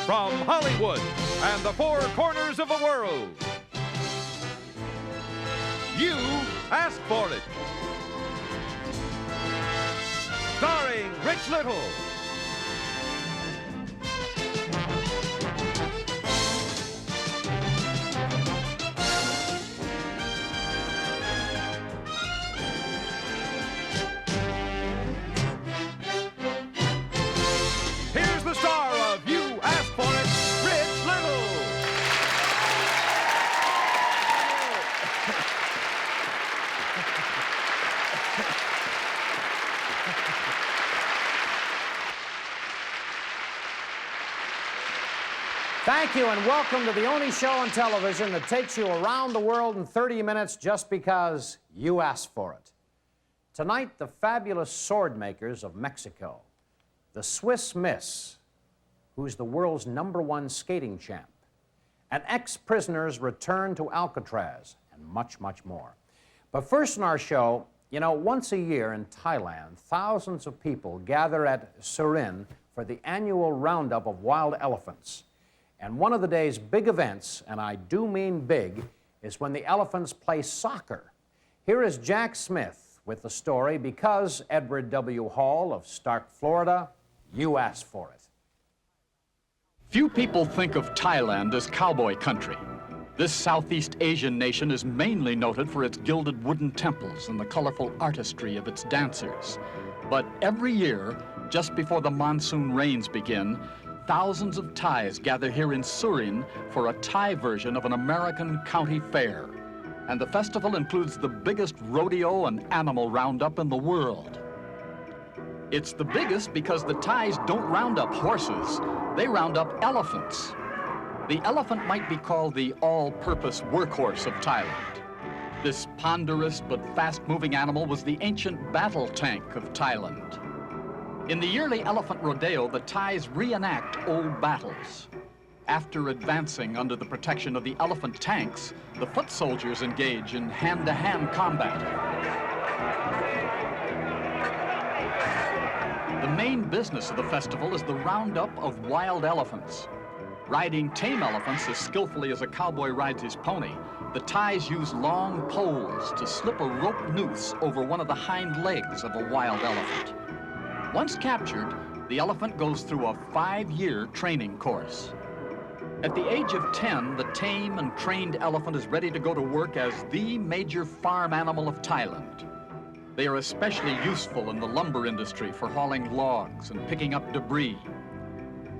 from Hollywood and the four corners of the world. You asked for it. Starring Rich Little. Here's the star of You Asked For It, Rich Little. Thank you, and welcome to the only show on television that takes you around the world in 30 minutes just because you asked for it. Tonight, the fabulous Swordmakers of Mexico, the Swiss Miss, who's the world's #1 skating champ, and ex-prisoners return to Alcatraz, and much, much more. But first in our show, you know, once a year in Thailand, thousands of people gather at Surin for the annual roundup of wild elephants. And one of the day's big events, and I do mean big, is when the elephants play soccer. Here is Jack Smith with the story because Edward W. Hall of Stark, Florida, you asked for it. Few people think of Thailand as cowboy country. This Southeast Asian nation is mainly noted for its gilded wooden temples and the colorful artistry of its dancers. But every year, just before the monsoon rains begin, thousands of Thais gather here in Surin for a Thai version of an American county fair. And the festival includes the biggest rodeo and animal roundup in the world. It's the biggest because the Thais don't round up horses, they round up elephants. The elephant might be called the all-purpose workhorse of Thailand. This ponderous but fast-moving animal was the ancient battle tank of Thailand. In the yearly elephant rodeo, the Thais reenact old battles. After advancing under the protection of the elephant tanks, the foot soldiers engage in hand-to-hand combat. The main business of the festival is the roundup of wild elephants. Riding tame elephants as skillfully as a cowboy rides his pony, the Thais use long poles to slip a rope noose over one of the hind legs of a wild elephant. Once captured, the elephant goes through a 5-year training course. At the age of 10, the tame and trained elephant is ready to go to work as the major farm animal of Thailand. They are especially useful in the lumber industry for hauling logs and picking up debris.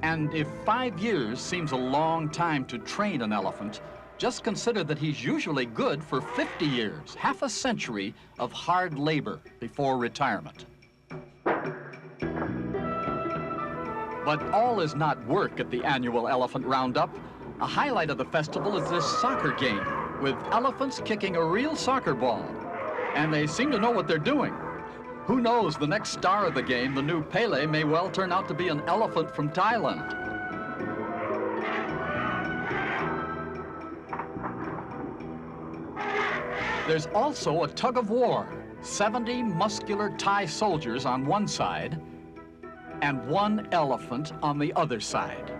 And if 5 years seems a long time to train an elephant, just consider that he's usually good for 50 years, half a century of hard labor before retirement. But all is not work at the annual Elephant Roundup. A highlight of the festival is this soccer game, with elephants kicking a real soccer ball. And they seem to know what they're doing. Who knows, the next star of the game, the new Pele, may well turn out to be an elephant from Thailand. There's also a tug of war. 70 muscular Thai soldiers on one side, and one elephant on the other side.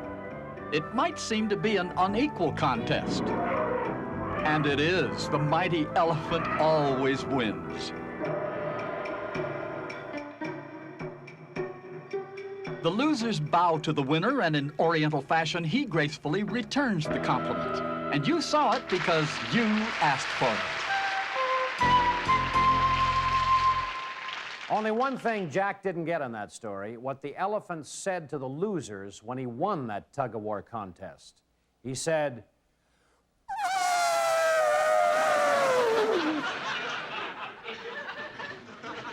It might seem to be an unequal contest. And it is. The mighty elephant always wins. The losers bow to the winner, and in Oriental fashion, he gracefully returns the compliment. And you saw it because you asked for it. Only one thing Jack didn't get in that story, what the elephant said to the losers when he won that tug-of-war contest. He said,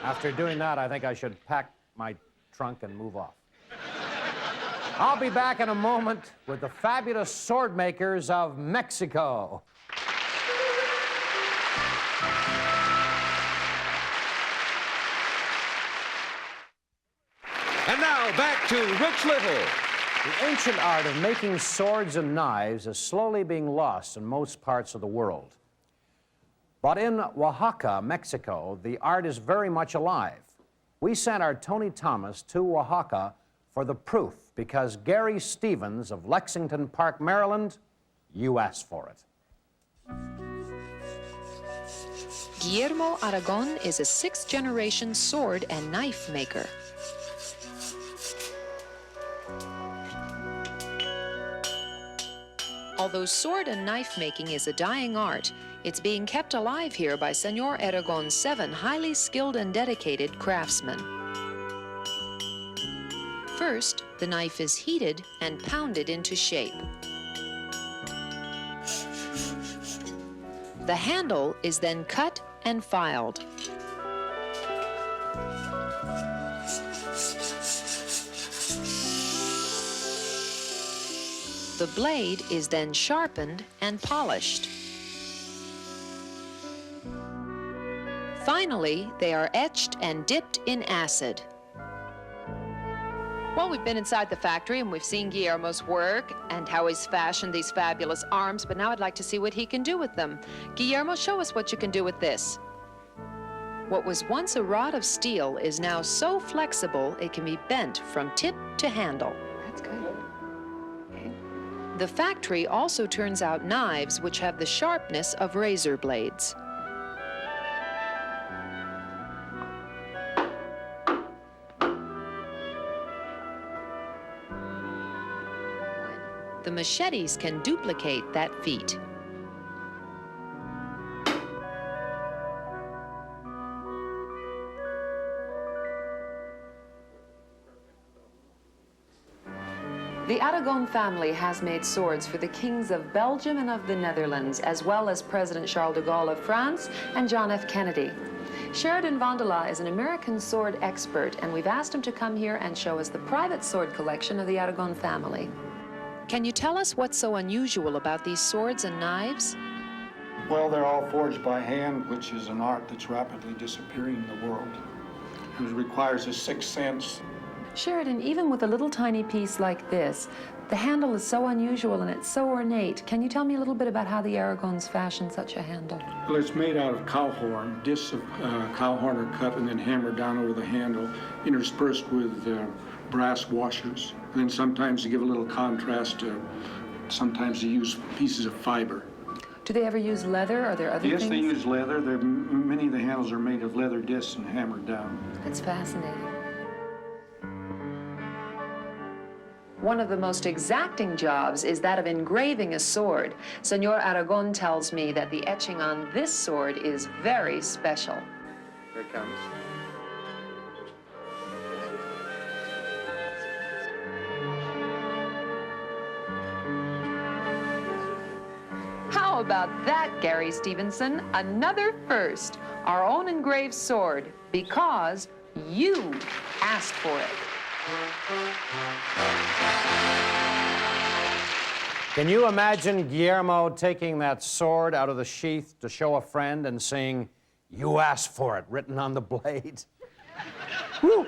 after doing that, I think I should pack my trunk and move off. I'll be back in a moment with the fabulous Swordmakers of Mexico. And now back to Rich Little. The ancient art of making swords and knives is slowly being lost in most parts of the world. But in Oaxaca, Mexico, the art is very much alive. We sent our Tony Thomas to Oaxaca for the proof because Gary Stevens of Lexington Park, Maryland, you asked for it. Guillermo Aragon is a sixth-generation sword and knife maker. Although sword and knife making is a dying art, it's being kept alive here by Senor Aragon's 7 highly skilled and dedicated craftsmen. First, the knife is heated and pounded into shape. The handle is then cut and filed. The blade is then sharpened and polished. Finally, they are etched and dipped in acid. Well, we've been inside the factory and we've seen Guillermo's work and how he's fashioned these fabulous arms, but now I'd like to see what he can do with them. Guillermo, show us what you can do with this. What was once a rod of steel is now so flexible it can be bent from tip to handle. That's good. Okay. The factory also turns out knives which have the sharpness of razor blades. The machetes can duplicate that feat. The Aragon family has made swords for the kings of Belgium and of the Netherlands, as well as President Charles de Gaulle of France and John F. Kennedy. Sheridan Vandela is an American sword expert, and we've asked him to come here and show us the private sword collection of the Aragon family. Can you tell us what's so unusual about these swords and knives? Well, they're all forged by hand, which is an art that's rapidly disappearing in the world. It requires a sixth sense. Sheridan, even with a little tiny piece like this, the handle is so unusual and it's so ornate. Can you tell me a little bit about how the Aragons fashioned such a handle? Well, it's made out of cow horn. Discs of cow horn are cut and then hammered down over the handle, interspersed with brass washers. And then sometimes to give a little contrast, sometimes they use pieces of fiber. Do they ever use leather? Are there other things? Yes, they use leather. Many of the handles are made of leather discs and hammered down. That's fascinating. One of the most exacting jobs is that of engraving a sword. Senor Aragon tells me that the etching on this sword is very special. Here it comes. How about that, Gary Stevenson? Another first. Our own engraved sword, because you asked for it. Can you imagine Guillermo taking that sword out of the sheath to show a friend and seeing, "You asked for it," written on the blade? Whew.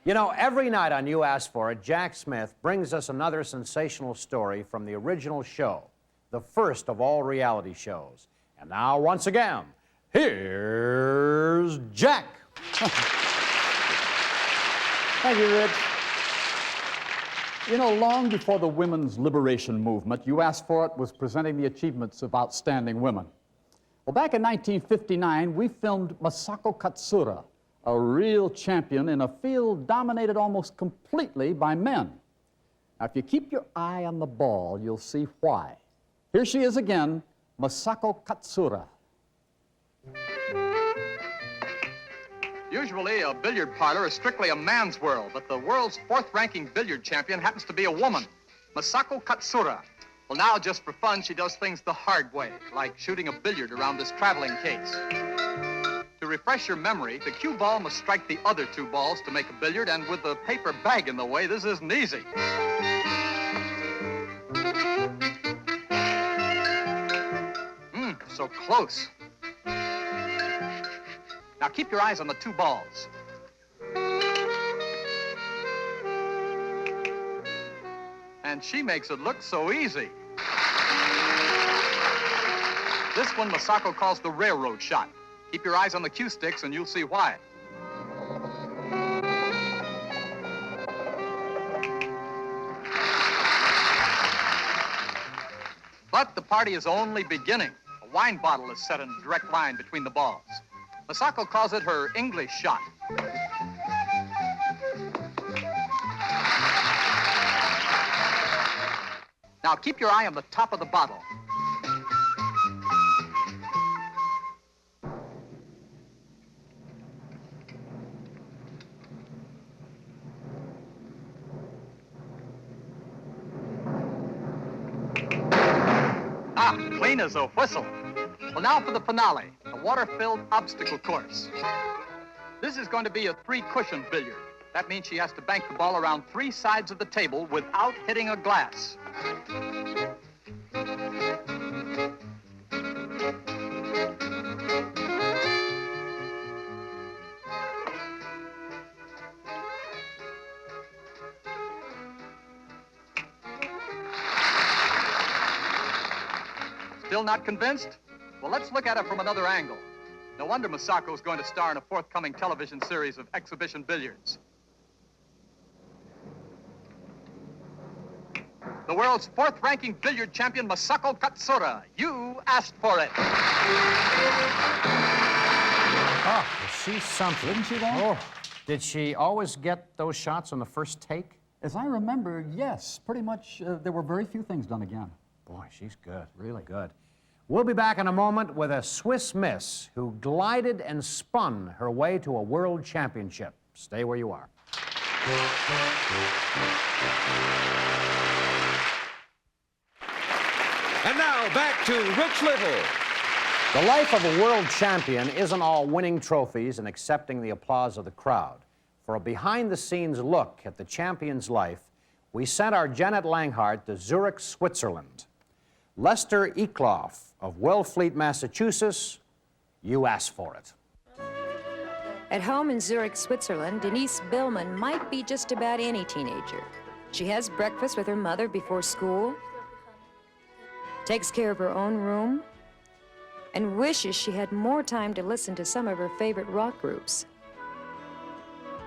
You know, every night on You Asked For It, Jack Smith brings us another sensational story from the original show, the first of all reality shows. And now, once again, here's Jack. Thank you, Rich. You know, long before the women's liberation movement, You Asked For It was presenting the achievements of outstanding women. Well, back in 1959, we filmed Masako Katsura, a real champion in a field dominated almost completely by men. Now, if you keep your eye on the ball, you'll see why. Here she is again, Masako Katsura. Usually, a billiard parlor is strictly a man's world, but the world's fourth-ranking billiard champion happens to be a woman, Masako Katsura. Well, now, just for fun, she does things the hard way, like shooting a billiard around this traveling case. To refresh your memory, the cue ball must strike the other two balls to make a billiard, and with the paper bag in the way, this isn't easy. So close. Now keep your eyes on the two balls. And she makes it look so easy. This one Masako calls the railroad shot. Keep your eyes on the cue sticks and you'll see why. But the party is only beginning. A wine bottle is set in a direct line between the balls. Masako calls it her English shot. Now keep your eye on the top of the bottle. Ah, clean as a whistle. Well, now for the finale, the water-filled obstacle course. This is going to be a three-cushion billiard. That means she has to bank the ball around three sides of the table without hitting a glass. Still not convinced? Well, let's look at it from another angle. No wonder Masako's going to star in a forthcoming television series of exhibition billiards. The world's fourth-ranking billiard champion, Masako Katsura. You asked for it. Oh, is she something? Didn't she, though? Oh, did she always get those shots on the first take? As I remember, yes. Pretty much, there were very few things done again. Boy, she's good. Really good. We'll be back in a moment with a Swiss miss who glided and spun her way to a world championship. Stay where you are. And now back to Rich Little. The life of a world champion isn't all winning trophies and accepting the applause of the crowd. For a behind-the-scenes look at the champion's life, we sent our Janet Langhart to Zurich, Switzerland. Lester Ekloff of Wellfleet, Massachusetts, you asked for it. At home in Zurich, Switzerland, Denise Billman might be just about any teenager. She has breakfast with her mother before school, takes care of her own room, and wishes she had more time to listen to some of her favorite rock groups.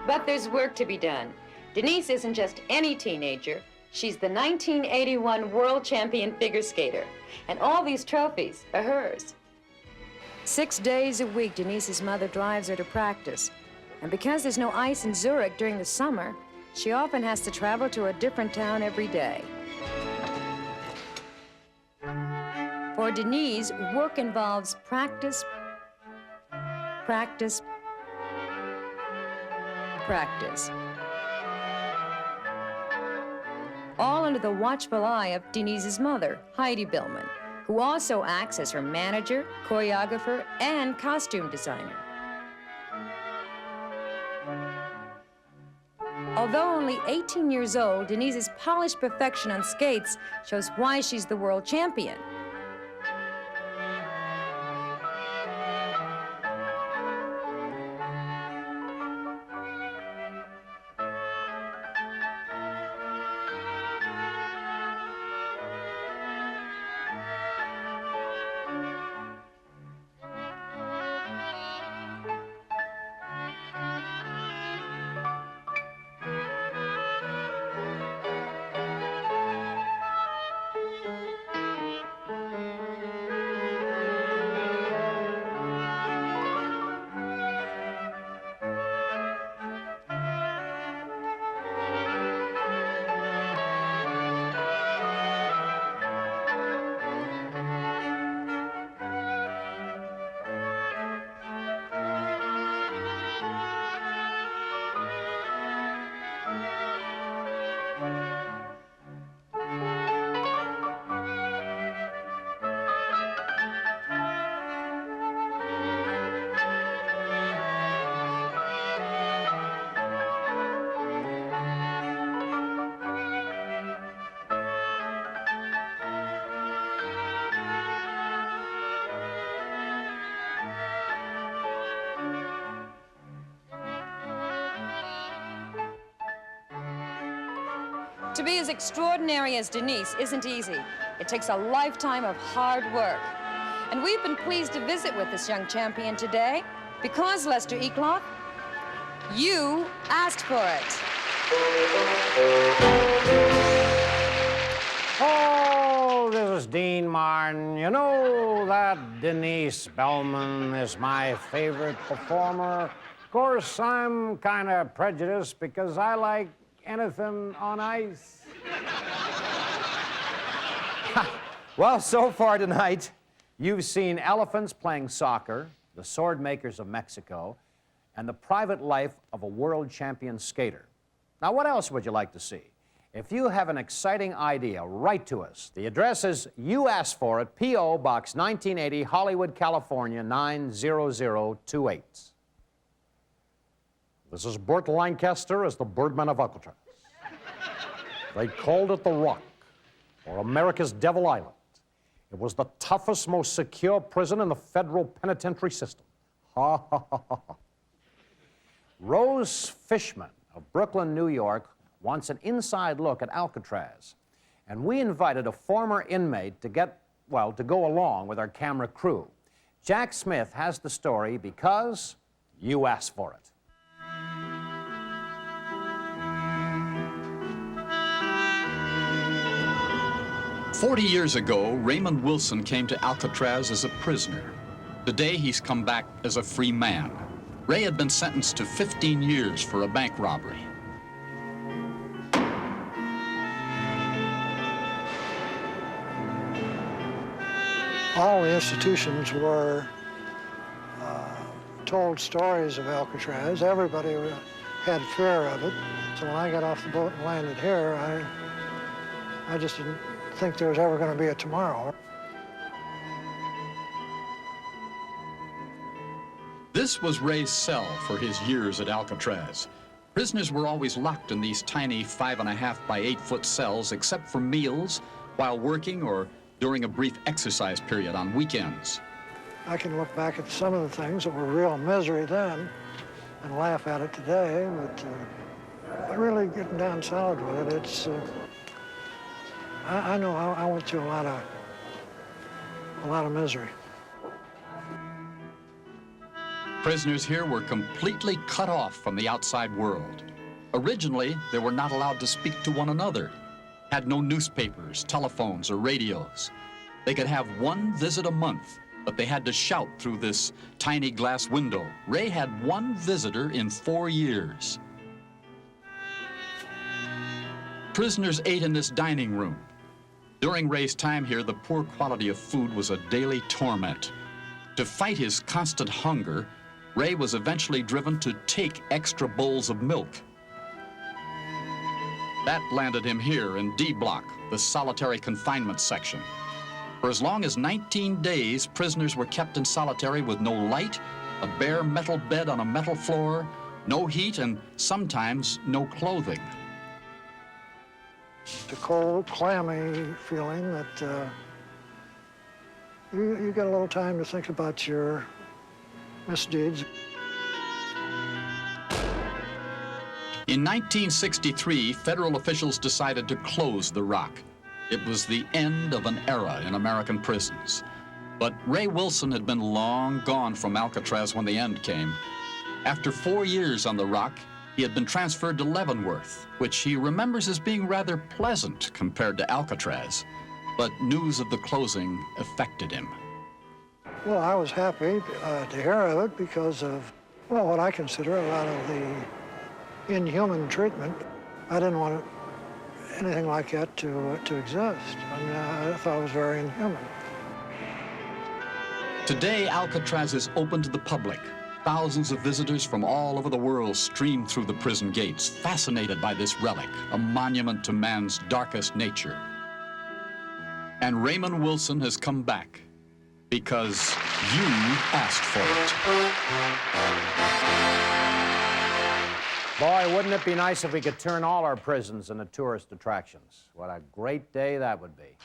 But there's work to be done. Denise isn't just any teenager. She's the 1981 world champion figure skater, and all these trophies are hers. 6 days a week, Denise's mother drives her to practice. And because there's no ice in Zurich during the summer, she often has to travel to a different town every day. For Denise, work involves practice, practice, practice. All under the watchful eye of Denise's mother, Heidi Billman, who also acts as her manager, choreographer, and costume designer. Although only 18 years old, Denise's polished perfection on skates shows why she's the world champion. To be as extraordinary as Denise isn't easy. It takes a lifetime of hard work. And we've been pleased to visit with this young champion today because, Lester Ekloff, you asked for it. Oh, this is Dean Martin. You know that Denise Bellman is my favorite performer. Of course, I'm kind of prejudiced because I like anything on ice. Well, so far tonight, you've seen elephants playing soccer, the Swordmakers of Mexico, and the private life of a world champion skater. Now, what else would you like to see? If you have an exciting idea, write to us. The address is You Asked For It, P.O. Box 1980, Hollywood, California, 90028. This is Burt Lancaster as the Birdman of Alcatraz. They called it the Rock, or America's Devil Island. It was the toughest, most secure prison in the federal penitentiary system. Ha, ha, ha, ha, ha. Rose Fishman of Brooklyn, New York, wants an inside look at Alcatraz. And we invited a former inmate to go along with our camera crew. Jack Smith has the story because you asked for it. "40 years ago, Raymond Wilson came to Alcatraz as a prisoner. Today, he's come back as a free man. Ray had been sentenced to 15 years for a bank robbery. All the institutions were told stories of Alcatraz. Everybody had fear of it. So when I got off the boat and landed here, I just didn't think there was ever going to be a tomorrow. This was Ray's cell for his years at Alcatraz. Prisoners were always locked in these tiny 5.5 by 8 foot cells, except for meals, while working, or during a brief exercise period on weekends. I can look back at some of the things that were real misery then and laugh at it today, but really getting down solid with it, it's, I know I went through a lot of misery. Prisoners here were completely cut off from the outside world. Originally, they were not allowed to speak to one another, had no newspapers, telephones, or radios. They could have one visit a month, but they had to shout through this tiny glass window. Ray had one visitor in 4 years. Prisoners ate in this dining room. During Ray's time here, the poor quality of food was a daily torment. To fight his constant hunger, Ray was eventually driven to take extra bowls of milk. That landed him here in D Block, the solitary confinement section. For as long as 19 days, prisoners were kept in solitary with no light, a bare metal bed on a metal floor, no heat, and sometimes no clothing. It's a cold, clammy feeling that you get a little time to think about your misdeeds. In 1963, federal officials decided to close the Rock. It was the end of an era in American prisons. But Ray Wilson had been long gone from Alcatraz when the end came. After 4 years on the Rock, he had been transferred to Leavenworth, which he remembers as being rather pleasant compared to Alcatraz. But news of the closing affected him. Well, I was happy to hear of it because of, well, what I consider a lot of the inhuman treatment. I didn't want anything like that to exist. I mean, I thought it was very inhuman. Today, Alcatraz is open to the public. Thousands of visitors from all over the world stream through the prison gates, fascinated by this relic, a monument to man's darkest nature. And Raymond Wilson has come back because you asked for it. Boy, wouldn't it be nice if we could turn all our prisons into tourist attractions? What a great day that would be.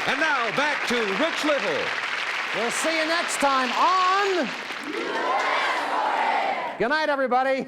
And now back to Rich Little. We'll see you next time on... Good night, everybody.